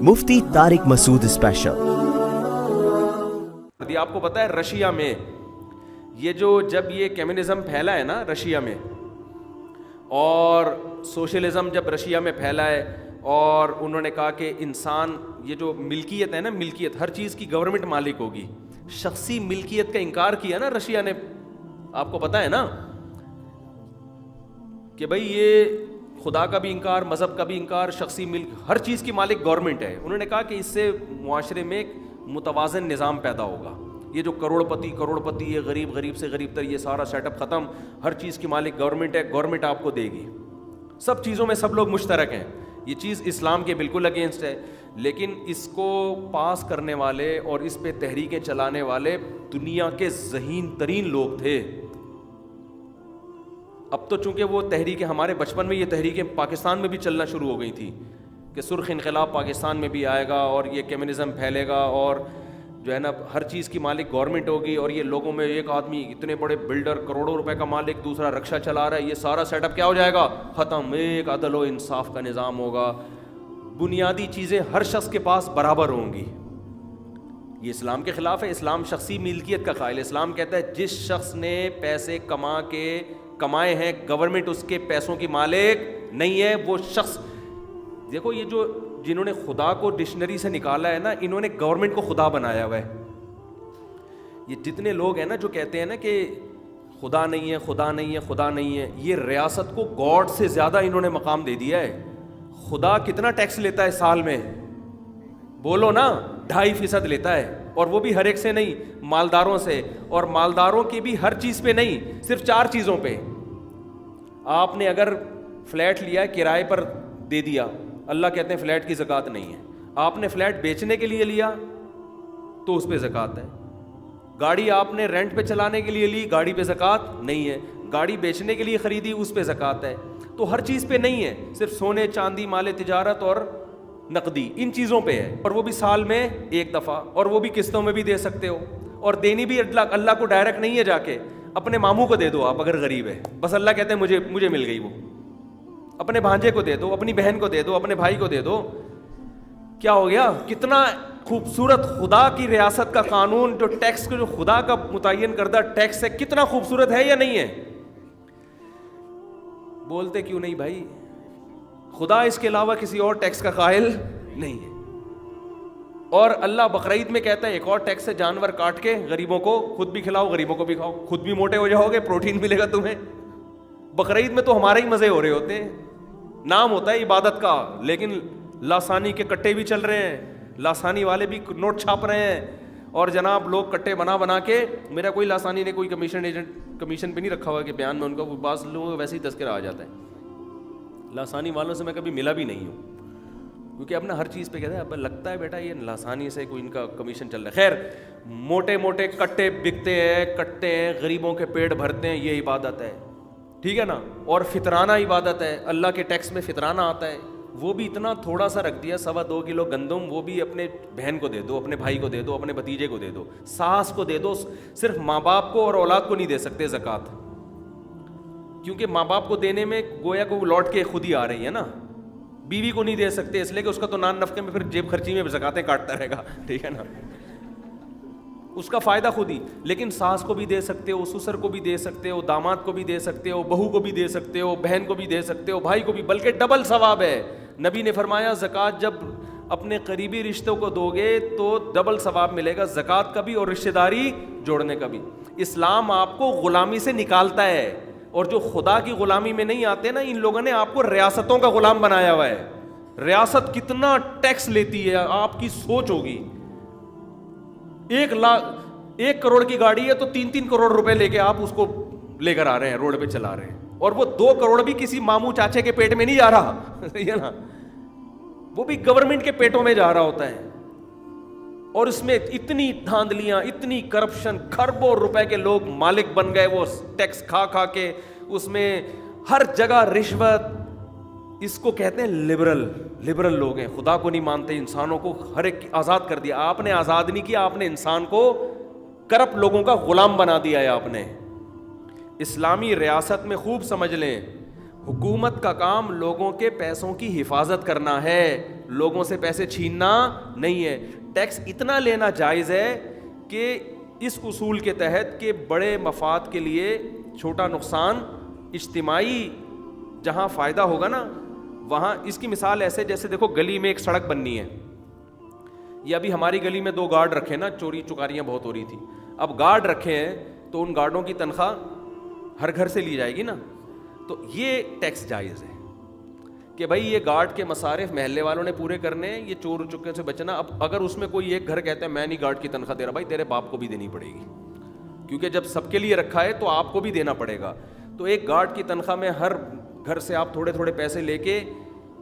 مفتی طارق مسعود special. آپ کو پتا ہے رشیا میں یہ جب یہ کمیونزم پھیلا ہے نا رشیا میں، اور سوشلزم جب رشیا میں پھیلا ہے، اور انہوں نے کہا کہ انسان یہ جو ملکیت ہے نا، ملکیت ہر چیز کی گورنمنٹ مالک ہوگی، شخصی ملکیت کا انکار کیا نا رشیا نے۔ آپ کو پتا ہے نا کہ بھائی یہ خدا کا بھی انکار، مذہب کا بھی انکار، شخصی ملک، ہر چیز کی مالک گورنمنٹ ہے۔ انہوں نے کہا کہ اس سے معاشرے میں ایک متوازن نظام پیدا ہوگا، یہ جو کروڑ پتی یہ غریب سے غریب تر، یہ سارا سیٹ اپ ختم، ہر چیز کی مالک گورنمنٹ ہے، گورنمنٹ آپ کو دے گی، سب چیزوں میں سب لوگ مشترک ہیں۔ یہ چیز اسلام کے بالکل اگینسٹ ہے، لیکن اس کو پاس کرنے والے اور اس پہ تحریکیں چلانے والے دنیا کے ذہین ترین لوگ تھے۔ اب تو چونکہ وہ تحریکیں ہمارے بچپن میں، یہ تحریکیں پاکستان میں بھی چلنا شروع ہو گئی تھی کہ سرخ انقلاب پاکستان میں بھی آئے گا اور یہ کمیونزم پھیلے گا، اور جو ہے نا ہر چیز کی مالک گورنمنٹ ہوگی، اور یہ لوگوں میں ایک آدمی اتنے بڑے بلڈر کروڑوں روپے کا مالک، دوسرا رکشہ چلا رہا ہے، یہ سارا سیٹ اپ کیا ہو جائے گا؟ ختم۔ ایک عدل و انصاف کا نظام ہوگا، بنیادی چیزیں ہر شخص کے پاس برابر ہوں گی۔ یہ اسلام کے خلاف ہے۔ اسلام شخصی ملکیت کا قائل ہے۔ اسلام کہتا ہے جس شخص نے پیسے کمائے ہیں، گورنمنٹ اس کے پیسوں کی مالک نہیں ہے، وہ شخص، دیکھو یہ جنہوں نے خدا کو ڈکشنری سے نکالا ہے نا، انہوں نے گورنمنٹ کو خدا بنایا ہوا ہے۔ یہ جتنے لوگ ہیں نا جو کہتے ہیں نا کہ خدا نہیں ہے، خدا نہیں ہے، خدا نہیں ہے، یہ ریاست کو گاڈ سے زیادہ انہوں نے مقام دے دیا ہے۔ خدا کتنا ٹیکس لیتا ہے سال میں؟ بولو نا، 2.5% لیتا ہے، اور وہ بھی ہر ایک سے نہیں، مالداروں سے، اور مالداروں کی بھی ہر چیز پہ نہیں، صرف 4 چیزوں پہ۔ آپ نے اگر فلیٹ لیا ہے کرائے پر دے دیا، اللہ کہتے ہیں فلیٹ کی زکوٰۃ نہیں ہے۔ آپ نے فلیٹ بیچنے کے لیے لیا تو اس پہ زکوٰۃ ہے۔ گاڑی آپ نے رینٹ پہ چلانے کے لیے لی، گاڑی پہ زکوٰۃ نہیں ہے۔ گاڑی بیچنے کے لیے خریدی، اس پہ زکوٰۃ ہے۔ تو ہر چیز پہ نہیں ہے، صرف سونے چاندی، مال تجارت اور نقدی، ان چیزوں پہ ہے، اور وہ بھی سال میں ایک دفعہ، اور وہ بھی قسطوں میں بھی دے سکتے ہو، اور دینی بھی اللہ کو ڈائریکٹ نہیں ہے، جا کے اپنے ماموں کو دے دو آپ اگر غریب ہے، بس اللہ کہتے ہیں مجھے مل گئی، وہ اپنے بھانجے کو دے دو، اپنی بہن کو دے دو، اپنے بھائی کو دے دو۔ کیا ہو گیا؟ کتنا خوبصورت خدا کی ریاست کا قانون، جو ٹیکس کو، جو خدا کا متعین کردہ ٹیکس ہے، کتنا خوبصورت ہے یا نہیں ہے؟ بولتے کیوں نہیں بھائی؟ خدا اس کے علاوہ کسی اور ٹیکس کا قائل نہیں ہے۔ اور اللہ بقرعید میں کہتا ہے ایک اور ٹیکس ہے، جانور کاٹ کے غریبوں کو خود بھی کھلاؤ، غریبوں کو بھی کھاؤ، خود بھی موٹے ہو جاؤ گے، پروٹین ملے گا تمہیں۔ بقرعید میں تو ہمارے ہی مزے ہو رہے ہوتے ہیں، نام ہوتا ہے عبادت کا، لیکن لاسانی کے کٹے بھی چل رہے ہیں، لاسانی والے بھی نوٹ چھاپ رہے ہیں، اور جناب لوگ کٹے بنا کے، میرا کوئی لاسانی نے کوئی کمیشن پہ نہیں رکھا ہوا کہ بیان میں ان کو، بعض لوگوں کو ویسے ہی تذکرہ آ جاتا ہے۔ لاسانی والوں سے میں کبھی ملا بھی نہیں ہوں، کیونکہ اپنا ہر چیز پہ کہتے ہیں اب لگتا ہے بیٹا یہ لاسانی سے کوئی ان کا کمیشن چل رہا ہے۔ خیر، موٹے کٹے بکتے ہیں، کٹتے ہیں، غریبوں کے پیٹ بھرتے ہیں، یہ عبادت ہے، ٹھیک ہے نا؟ اور فطرانہ عبادت ہے، اللہ کے ٹیکس میں فطرانہ آتا ہے، وہ بھی اتنا تھوڑا سا رکھ دیا، 2.25 کلو گندم، وہ بھی اپنے بہن کو دے دو، اپنے بھائی کو دے دو، اپنے بھتیجے کو دے دو، ساس کو دے دو۔ صرف ماں باپ کو اور اولاد کو نہیں دے سکتے زکوٰۃ، کیونکہ ماں باپ کو دینے میں گویا کو وہ لوٹ کے خود ہی آ رہی ہے نا۔ بیوی کو نہیں دے سکتے اس لیے کہ اس کا تو نان نفقے میں پھر جیب خرچی میں زکاتیں کاٹتا رہے گا، ٹھیک ہے نا، اس کا فائدہ خود ہی۔ لیکن ساس کو بھی دے سکتے ہو، سسر کو بھی دے سکتے ہو، داماد کو بھی دے سکتے ہو، بہو کو بھی دے سکتے ہو، بہن کو بھی دے سکتے ہو، بھائی کو بھی، بلکہ ڈبل ثواب ہے۔ نبی نے فرمایا زکوٰۃ جب اپنے قریبی رشتوں کو دو گے تو ڈبل ثواب ملے گا، زکوٰۃ کا بھی اور رشتہ داری جوڑنے کا بھی۔ اسلام آپ کو غلامی سے نکالتا ہے، اور جو خدا کی غلامی میں نہیں آتے نا، ان لوگوں نے آپ کو ریاستوں کا غلام بنایا ہوا ہے۔ ریاست کتنا ٹیکس لیتی ہے، آپ کی سوچ ہوگی۔ 1 کروڑ کی گاڑی ہے تو 3 کروڑ روپے لے کے آپ اس کو لے کر آ رہے ہیں، روڈ پہ چلا رہے ہیں، اور وہ 2 کروڑ بھی کسی ماموں چاچے کے پیٹ میں نہیں جا رہا، صحیح ہے نا، وہ بھی گورنمنٹ کے پیٹوں میں جا رہا ہوتا ہے۔ اور اس میں اتنی دھاندلیاں، اتنی کرپشن، کھربوں روپے کے لوگ مالک بن گئے، وہ ٹیکس کھا کے، اس میں ہر جگہ رشوت۔ اس کو کہتے ہیں لبرل لوگ ہیں، خدا کو نہیں مانتے، انسانوں کو ہر ایک آزاد کر دیا۔ آپ نے آزاد نہیں کیا، آپ نے انسان کو کرپٹ لوگوں کا غلام بنا دیا ہے آپ نے۔ اسلامی ریاست میں خوب سمجھ لیں، حکومت کا کام لوگوں کے پیسوں کی حفاظت کرنا ہے, لوگوں سے پیسے چھیننا نہیں ہے. ٹیکس اتنا لینا جائز ہے کہ اس اصول کے تحت کہ بڑے مفاد کے لیے چھوٹا نقصان, اجتماعی جہاں فائدہ ہوگا نا وہاں. اس کی مثال ایسے جیسے دیکھو گلی میں ایک سڑک بننی ہے, یا ابھی ہماری گلی میں 2 گارڈ رکھے نا, چوری چکاریاں بہت ہو رہی تھی. اب گارڈ رکھے ہیں تو ان گارڈوں کی تنخواہ ہر گھر سے لی جائے گی نا, تو یہ ٹیکس جائز ہے کہ بھائی یہ گارڈ کے مصارف محلے والوں نے پورے کرنے ہیں, یہ چور چکے سے بچنا. اب اگر اس میں کوئی ایک گھر کہتا ہے میں نہیں گارڈ کی تنخواہ دے رہا, بھائی تیرے باپ کو بھی دینی پڑے گی, کیونکہ جب سب کے لیے رکھا ہے تو آپ کو بھی دینا پڑے گا. تو ایک گارڈ کی تنخواہ میں ہر گھر سے آپ تھوڑے تھوڑے پیسے لے کے,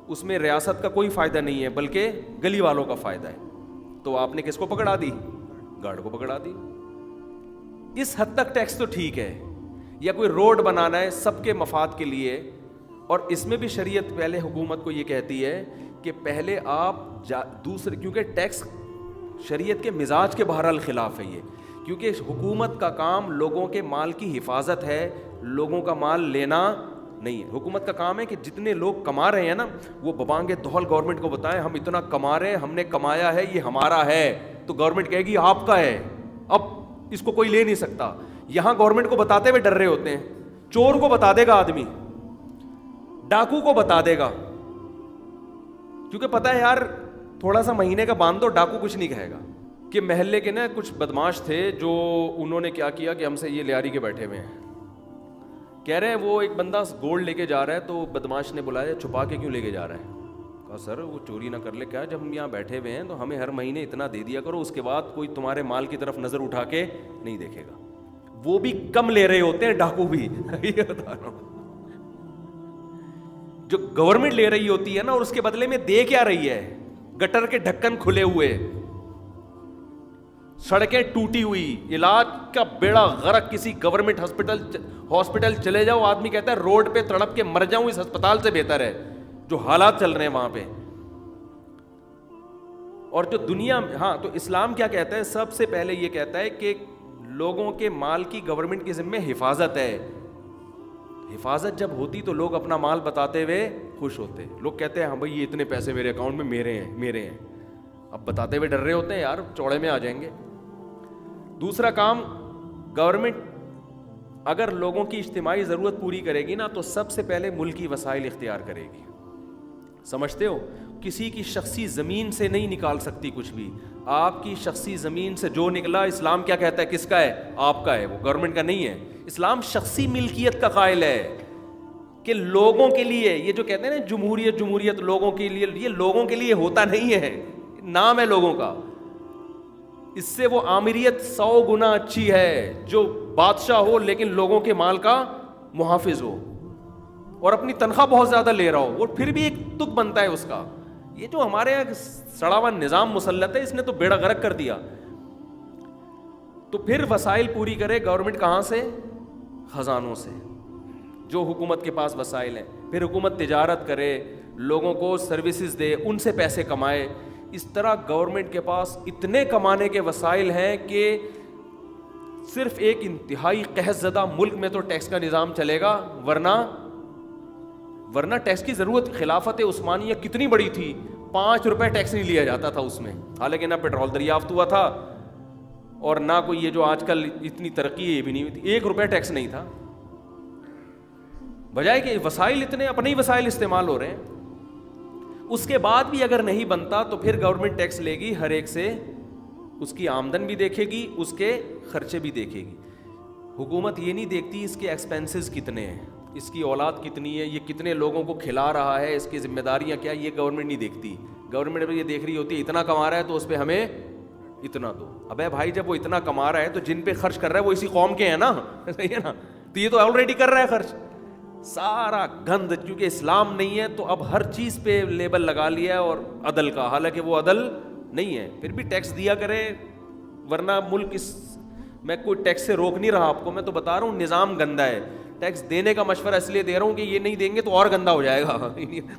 اس میں ریاست کا کوئی فائدہ نہیں ہے بلکہ گلی والوں کا فائدہ ہے. تو آپ نے کس کو پکڑا دی؟ گارڈ کو پکڑا دی. اس حد تک ٹیکس تو ٹھیک ہے. یا کوئی روڈ بنانا ہے سب کے مفاد کے لیے, اور اس میں بھی شریعت پہلے حکومت کو یہ کہتی ہے کہ پہلے آپ دوسرے, کیونکہ ٹیکس شریعت کے مزاج کے بہرحال خلاف ہے یہ, کیونکہ حکومت کا کام لوگوں کے مال کی حفاظت ہے, لوگوں کا مال لینا نہیں ہے. حکومت کا کام ہے کہ جتنے لوگ کما رہے ہیں نا وہ ببانگ دہل گورنمنٹ کو بتائیں ہم اتنا کما رہے ہیں, ہم نے کمایا ہے, یہ ہمارا ہے. تو گورنمنٹ کہے گی آپ کا ہے, اب اس کو کوئی لے نہیں سکتا. یہاں گورنمنٹ کو بتاتے ہوئے ڈر رہے ہوتے ہیں. چور کو بتا دے گا آدمی, ڈاکو کو بتا دے گا, کیونکہ پتا ہے یار تھوڑا سا مہینے کا باندھ دو, ڈاکو کچھ نہیں کہے گا. کہ محلے کے نا کچھ بدماش تھے جو انہوں نے کیا کیا کہ ہم سے یہ لیاری کے بیٹھے ہوئے ہیں, کہہ رہے ہیں وہ ایک بندہ گولڈ لے کے جا رہا ہے, تو بدماش نے بلایا چھپا کے کیوں لے کے جا رہا ہے؟ کہا سر وہ چوری نہ کر لے. کیا جب ہم یہاں بیٹھے ہوئے ہیں تو ہمیں ہر مہینے اتنا دے دیا کرو, اس کے بعد کوئی تمہارے مال کی طرف نظر اٹھا کے نہیں دیکھے گا. وہ بھی کم لے رہے ہوتے ہیں ڈاکو بھی. یہ بتا رہا ہوں جو گورنمنٹ لے رہی ہوتی ہے نا, اور اس کے بدلے میں دے کیا رہی ہے؟ گٹر کے ڈھکن کھلے ہوئے, سڑکیں ٹوٹی ہوئی, علاج کا بیڑا غرق. کسی گورنمنٹ ہاسپٹل چلے جاؤ, آدمی کہتا ہے روڈ پہ تڑپ کے مر جاؤں اس ہسپتال سے بہتر ہے جو حالات چل رہے ہیں وہاں پہ. اور جو دنیا میں, ہاں تو اسلام کیا کہتا ہے؟ سب سے پہلے یہ کہتا ہے کہ لوگوں کے مال کی گورنمنٹ کے ذمہ حفاظت ہے. حفاظت جب ہوتی تو لوگ اپنا مال بتاتے ہوئے خوش ہوتے. لوگ کہتے ہیں ہاں بھائی یہ اتنے پیسے میرے اکاؤنٹ میں میرے ہیں. اب بتاتے ہوئے ڈر رہے ہوتے ہیں یار چوڑے میں آ جائیں گے. دوسرا کام, گورنمنٹ اگر لوگوں کی اجتماعی ضرورت پوری کرے گی نا تو سب سے پہلے ملکی وسائل اختیار کرے گی. سمجھتے ہو؟ کسی کی شخصی زمین سے نہیں نکال سکتی کچھ بھی. آپ کی شخصی زمین سے جو نکلا, اسلام کیا کہتا ہے کس کا ہے؟ آپ کا ہے, وہ گورنمنٹ کا نہیں ہے. اسلام شخصی ملکیت کا قائل ہے کہ لوگوں کے لیے, یہ جو کہتے ہیں نا جمہوریت لوگوں کے لیے, یہ لوگوں کے لیے ہوتا نہیں ہے, نام ہے لوگوں کا. اس سے وہ آمریت 100 گنا اچھی ہے جو بادشاہ ہو لیکن لوگوں کے مال کا محافظ ہو اور اپنی تنخواہ بہت زیادہ لے رہا ہو, وہ پھر بھی ایک تک بنتا ہے اس کا. یہ جو ہمارے یہاں سڑا ہوا نظام مسلط ہے, اس نے تو بیڑا غرق کر دیا. تو پھر وسائل پوری کرے گورنمنٹ کہاں سے؟ خزانوں سے, جو حکومت کے پاس وسائل ہیں. پھر حکومت تجارت کرے, لوگوں کو سروسز دے, ان سے پیسے کمائے. اس طرح گورنمنٹ کے پاس اتنے کمانے کے وسائل ہیں کہ صرف ایک انتہائی قحط زدہ ملک میں تو ٹیکس کا نظام چلے گا, ورنہ ٹیکس کی ضرورت. خلافت عثمانیہ کتنی بڑی تھی, 5 روپے ٹیکس نہیں لیا جاتا تھا اس میں, حالانکہ نہ پیٹرول دریافت ہوا تھا اور نہ کوئی یہ جو آج کل اتنی ترقی یہ بھی نہیں ہوئی تھی. 1 روپے ٹیکس نہیں تھا, بجائے کہ وسائل اتنے اپنے ہی وسائل استعمال ہو رہے ہیں. اس کے بعد بھی اگر نہیں بنتا تو پھر گورنمنٹ ٹیکس لے گی ہر ایک سے, اس کی آمدن بھی دیکھے گی, اس کے خرچے بھی دیکھے گی. حکومت یہ نہیں دیکھتی اس کے ایکسپینسز کتنے ہیں, اس کی اولاد کتنی ہے, یہ کتنے لوگوں کو کھلا رہا ہے, اس کی ذمہ داریاں کیا, یہ گورنمنٹ نہیں دیکھتی. گورنمنٹ یہ دیکھ رہی ہوتی ہے اتنا کما رہا ہے تو اس پہ ہمیں اتنا دو. ابے بھائی جب وہ اتنا کما رہا ہے تو جن پہ خرچ کر رہا ہے وہ اسی قوم کے ہیں نا, صحیح ہے نا, تو یہ تو آلریڈی کر رہا ہے خرچ. سارا گند, کیونکہ اسلام نہیں ہے تو اب ہر چیز پہ لیبل لگا لیا ہے اور عدل کا, حالانکہ وہ عدل نہیں ہے. پھر بھی ٹیکس دیا کرے, ورنہ ملک میں کوئی ٹیکس سے روک نہیں رہا آپ کو, میں تو بتا رہا ہوں نظام گندا ہے. ٹیکس دینے کا مشورہ اس لیے دے رہا ہوں کہ یہ نہیں دیں گے تو اور گندا ہو جائے گا,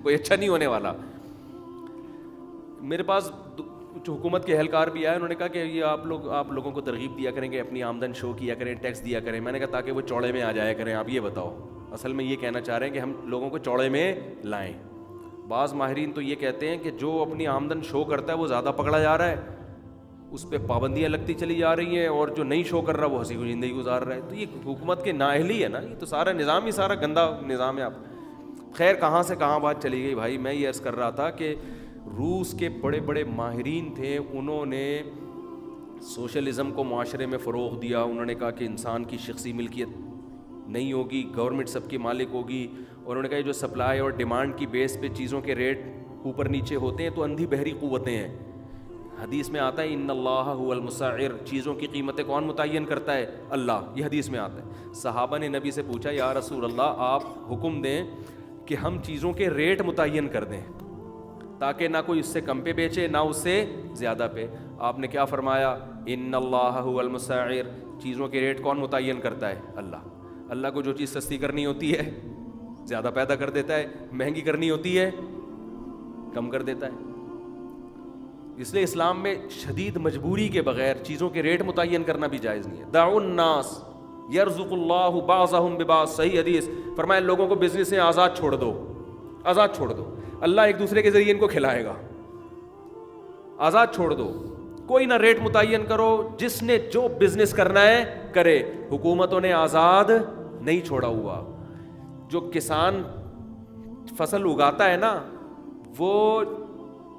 کوئی اچھا نہیں ہونے والا. میرے پاس کچھ حکومت کے اہلکار بھی آئے, انہوں نے کہا کہ یہ آپ لوگوں کو ترغیب دیا کریں کہ اپنی آمدن شو کیا کریں, ٹیکس دیا کریں. میں نے کہا تاکہ وہ چوڑے میں آ جایا کریں. آپ یہ بتاؤ اصل میں یہ کہنا چاہ رہے ہیں کہ ہم لوگوں کو چوڑے میں لائیں. بعض ماہرین تو یہ کہتے ہیں کہ جو اپنی آمدن شو کرتا ہے وہ زیادہ پکڑا جا رہا ہے, اس پہ پابندیاں لگتی چلی جا رہی ہیں, اور جو نہیں شو کر رہا وہ ہنسی خوشی زندگی گزار رہا ہے. تو یہ حکومت کے نااہلی ہے نا, یہ تو سارا نظام ہی سارا گندا نظام ہے. آپ خیر کہاں سے کہاں بات چلی گئی بھائی. میں یہ عرض کر رہا تھا کہ روس کے بڑے بڑے ماہرین تھے, انہوں نے سوشلزم کو معاشرے میں فروغ دیا. انہوں نے کہا کہ انسان کی شخصی ملکیت نہیں ہوگی, گورنمنٹ سب کی مالک ہوگی. اور انہوں نے کہا جو سپلائی اور ڈیمانڈ کی بیس پہ چیزوں کے ریٹ اوپر نیچے ہوتے ہیں تو اندھی بہری قوتیں ہیں. حدیث میں آتا ہے ان اللہ هو المسعر, چیزوں کی قیمتیں کون متعین کرتا ہے؟ اللہ. یہ حدیث میں آتا ہے. صحابہ نے نبی سے پوچھا یا رسول اللہ آپ حکم دیں کہ ہم چیزوں کے ریٹ متعین کر دیں تاکہ نہ کوئی اس سے کم پہ بیچے نہ اس سے زیادہ پہ. آپ نے کیا فرمایا؟ ان اللہ هو المسعر, چیزوں کے ریٹ کون متعین کرتا ہے؟ اللہ. اللہ کو جو چیز سستی کرنی ہوتی ہے زیادہ پیدا کر دیتا ہے, مہنگی کرنی ہوتی ہے کم کر دیتا ہے. اس لیے اسلام میں شدید مجبوری کے بغیر چیزوں کے ریٹ متعین کرنا بھی جائز نہیں ہے. دعوا الناس یرزق اللہ بعضهم ببعض, صحیح حدیث. فرمایا لوگوں کو بزنس سے آزاد چھوڑ دو, آزاد چھوڑ دو, اللہ ایک دوسرے کے ذریعے ان کو کھلائے گا. آزاد چھوڑ دو, کوئی نہ ریٹ متعین کرو, جس نے جو بزنس کرنا ہے کرے. حکومتوں نے آزاد نہیں چھوڑا ہوا. جو کسان فصل اگاتا ہے نا, وہ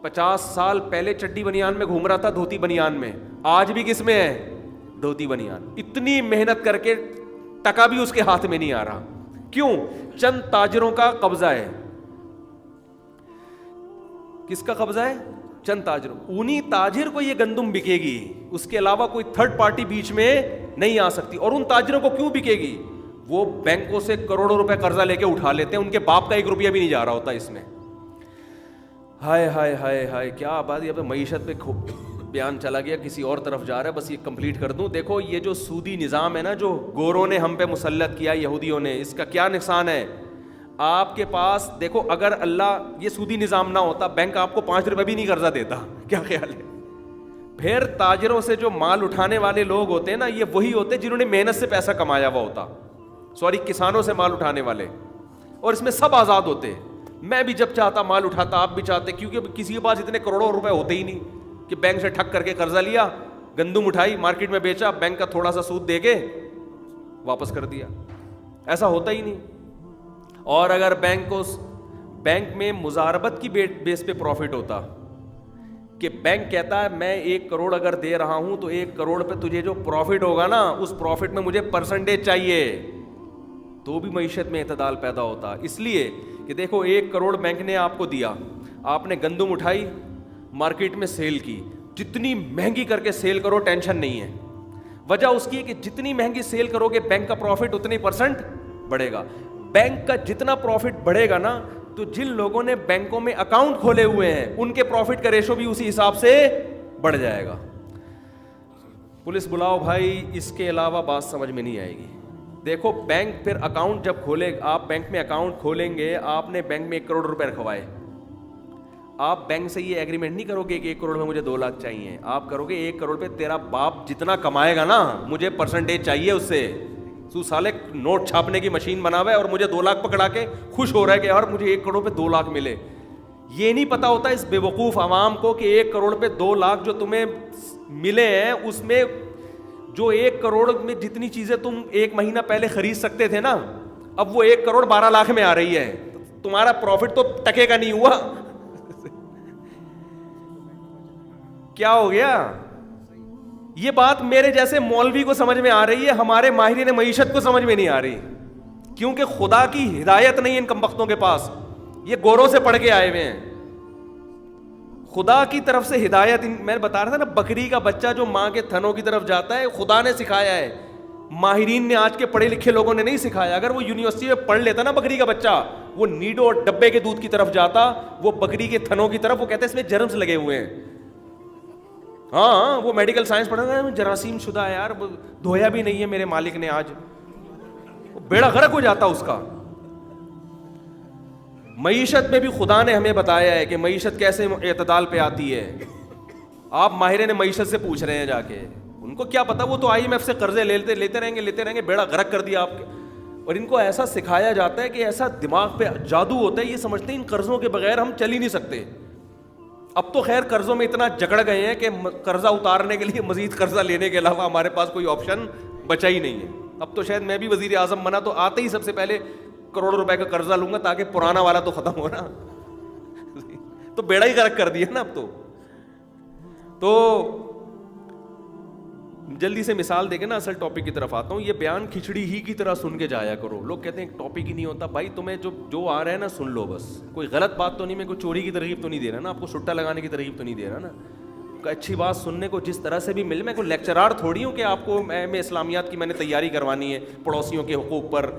50 سال پہلے چڈی بنیان میں گھوم رہا تھا, دھوتی بنیان میں. آج بھی کس میں ہے؟ دھوتی بنیان. اتنی محنت کر کے ٹکا بھی اس کے ہاتھ میں نہیں آ رہا. کیوں؟ چند تاجروں کا قبضہ ہے. کس کا قبضہ ہے؟ چند تاجروں. انہی تاجر کو یہ گندم بکے گی, اس کے علاوہ کوئی تھرڈ پارٹی بیچ میں نہیں آ سکتی. اور ان تاجروں کو کیوں بکے گی؟ وہ بینکوں سے کروڑوں روپے قرضہ لے کے اٹھا لیتے ہیں, ان کے باپ کا 1 روپیہ بھی نہیں جا رہا ہوتا اس میں. ہائے ہائے ہائے ہائے کیا بات. یہ معیشت پہ بیان چلا گیا, کسی اور طرف جا رہا ہے. بس یہ کمپلیٹ کر دوں. دیکھو یہ جو سودی نظام ہے نا, جو گوروں نے ہم پہ مسلط کیا, یہودیوں نے, اس کا کیا نقصان ہے آپ کے پاس. دیکھو اگر اللہ یہ سودی نظام نہ ہوتا, بینک آپ کو 5 روپے بھی نہیں قرضہ دیتا. کیا خیال ہے؟ پھر تاجروں سے جو مال اٹھانے والے لوگ ہوتے ہیں نا, یہ وہی ہوتے جنہوں نے محنت سے پیسہ کمایا ہوا ہوتا. سوری, کسانوں سے مال اٹھانے والے. اور اس میں سب آزاد ہوتے. میں بھی جب چاہتا مال اٹھاتا, آپ بھی چاہتے, کیونکہ کسی کے پاس اتنے کروڑوں روپے ہوتے ہی نہیں کہ بینک سے ٹھگ کر کے قرضہ لیا, گندم اٹھائی, مارکیٹ میں بیچا, بینک کا تھوڑا سا سود دے کے واپس کر دیا. ایسا ہوتا ہی نہیں. اور اگر بینک میں مزاربت کی بیس پہ پروفٹ ہوتا کہ بینک کہتا ہے میں 1 کروڑ اگر دے رہا ہوں تو 1 کروڑ پہ تجھے جو پروفٹ ہوگا نا, اس پروفٹ میں مجھے پرسنٹیج چاہیے, تو بھی معیشت میں اعتدال پیدا ہوتا. اس لیے کہ دیکھو 1 کروڑ بینک نے آپ کو دیا, آپ نے گندم اٹھائی, مارکیٹ میں سیل کی, جتنی مہنگی کر کے سیل کرو ٹینشن نہیں ہے. وجہ اس کی ہے کہ جتنی مہنگی سیل کرو گے بینک کا پروفٹ اتنی پرسنٹ بڑھے گا. بینک کا جتنا پروفٹ بڑھے گا نا, تو جن لوگوں نے بینکوں میں اکاؤنٹ کھولے ہوئے ہیں ان کے پروفٹ کا ریشو بھی اسی حساب سے بڑھ جائے گا. پولیس بلاؤ بھائی, اس کے علاوہ بات سمجھ میں نہیں آئے گی. دیکھو بینک پھر اکاؤنٹ جب کھولے, آپ بینک میں اکاؤنٹ کھولیں گے, آپ نے بینک میں 1 کروڑ روپے رکھوائے, آپ بینک سے یہ ایگریمنٹ نہیں کرو گے کہ 1 کروڑ میں مجھے 2 لاکھ چاہیے. آپ کرو گے 1 کروڑ پہ تیرا باپ جتنا کمائے گا نا مجھے پرسنٹیج چاہیے اس سے. تو سالے نوٹ چھاپنے کی مشین بنا ہوا ہے اور مجھے 2 لاکھ پکڑا کے خوش ہو رہا ہے کہ یار مجھے 1 کروڑ پہ 2 لاکھ ملے. یہ نہیں پتا ہوتا اس بے وقوف عوام کو کہ 1 کروڑ پہ 2 لاکھ جو تمہیں ملے ہیں, اس میں جو 1 کروڑ میں جتنی چیزیں تم 1 مہینہ پہلے خرید سکتے تھے نا, اب وہ 1 کروڑ 12 لاکھ میں آ رہی ہے. تمہارا پروفٹ تو ٹکے کا نہیں ہوا. کیا ہو گیا؟ یہ بات میرے جیسے مولوی کو سمجھ میں آ رہی ہے, ہمارے ماہرین معیشت کو سمجھ میں نہیں آ رہی, کیونکہ خدا کی ہدایت نہیں ان کمبختوں کے پاس. یہ گوروں سے پڑھ کے آئے ہوئے ہیں. خدا کی طرف سے ہدایت, میں بتا رہا تھا نا, بکری کا بچہ جو ماں کے تھنوں کی طرف جاتا ہے خدا نے سکھایا ہے, ماہرین نے, آج کے پڑھے لکھے لوگوں نے نہیں سکھایا. اگر وہ یونیورسٹی میں پڑھ لیتا نا بکری کا بچہ, وہ نیڈو اور ڈبے کے دودھ کی طرف جاتا, وہ بکری کے تھنوں کی طرف, وہ کہتے ہیں اس میں جرمز لگے ہوئے ہیں. ہاں وہ میڈیکل سائنس پڑھا تھا, جراثیم شدہ ہے یار, دھویا بھی نہیں ہے میرے مالک نے آج, بیڑا غرق ہو جاتا اس کا. معیشت میں بھی خدا نے ہمیں بتایا ہے کہ معیشت کیسے اعتدال پہ آتی ہے. آپ ماہرین معیشت سے پوچھ رہے ہیں جا کے, ان کو کیا پتا, وہ تو IMF سے قرضے لیتے رہیں گے, بیڑا غرق کر دیا آپ کے. اور ان کو ایسا سکھایا جاتا ہے کہ ایسا دماغ پہ جادو ہوتا ہے, یہ سمجھتے ہیں ان قرضوں کے بغیر ہم چل ہی نہیں سکتے. اب تو خیر قرضوں میں اتنا جکڑ گئے ہیں کہ قرضہ اتارنے کے لیے مزید قرضہ لینے کے علاوہ ہمارے پاس کوئی آپشن بچا ہی نہیں ہے. اب تو شاید میں بھی وزیر اعظم بنا تو آتے ہی سب سے پہلے کروڑوں روپے کا قرضہ لوں گا تاکہ پرانا والا تو ختم ہو نا. تو بیڑا ہی غرق کر دیا نا اب تو جلدی سے مثال دے کے نا اصل ٹاپک کی طرف آتا ہوں. یہ بیان کھچڑی ہی کی طرح سن کے جایا کرو. لوگ کہتے ہیں ٹاپک ہی نہیں ہوتا. بھائی تمہیں جو آ رہا ہے نا سن لو بس. کوئی غلط بات تو نہیں, میں کوئی چوری کی ترغیب تو نہیں دے رہا نا, آپ کو سٹا لگانے کی ترغیب تو نہیں دے رہا نا. اچھی بات سننے کو جس طرح سے بھی مل, میں کوئی لیکچرار تھوڑی ہوں کہ آپ کو میں اسلامیات کی میں نے تیاری کروانی ہے پڑوسیوں کے حقوق پر.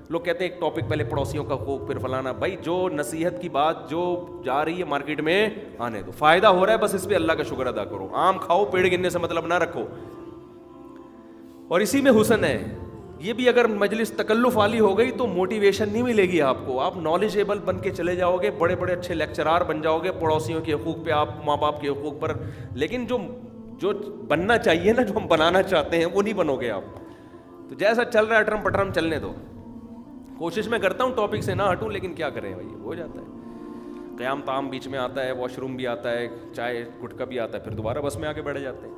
لوگ کہتے ہیں ایک ٹاپک پہلے پڑوسیوں کا حقوق پھر فلانا. بھائی جو نصیحت کی بات جو جا رہی ہے مارکیٹ میں آنے دو, فائدہ ہو رہا ہے بس اس پہ اللہ کا شکر ادا کرو. آم کھاؤ, پیڑ گننے سے مطلب نہ رکھو. اور اسی میں حسن ہے. یہ بھی اگر مجلس تکلف والی ہو گئی تو موٹیویشن نہیں ملے گی آپ کو. آپ نالجیبل بن کے چلے جاؤ گے, بڑے بڑے اچھے لیکچرار بن جاؤ گے پڑوسیوں کے حقوق پہ, آپ ماں باپ کے حقوق پر. لیکن جو بننا چاہیے نا, جو ہم بنانا چاہتے ہیں وہ نہیں بنو گے آپ. تو جیسا چل رہا ہے اٹرم پٹرم چلنے دو. کوشش میں کرتا ہوں ٹاپک سے نہ ہٹوں, لیکن کیا کریں بھائی, ہو جاتا ہے. قیام تام بیچ میں آتا ہے, واش روم بھی آتا ہے, چائے گٹکا بھی آتا ہے, پھر دوبارہ بس میں آ کے بیٹھ جاتے ہیں.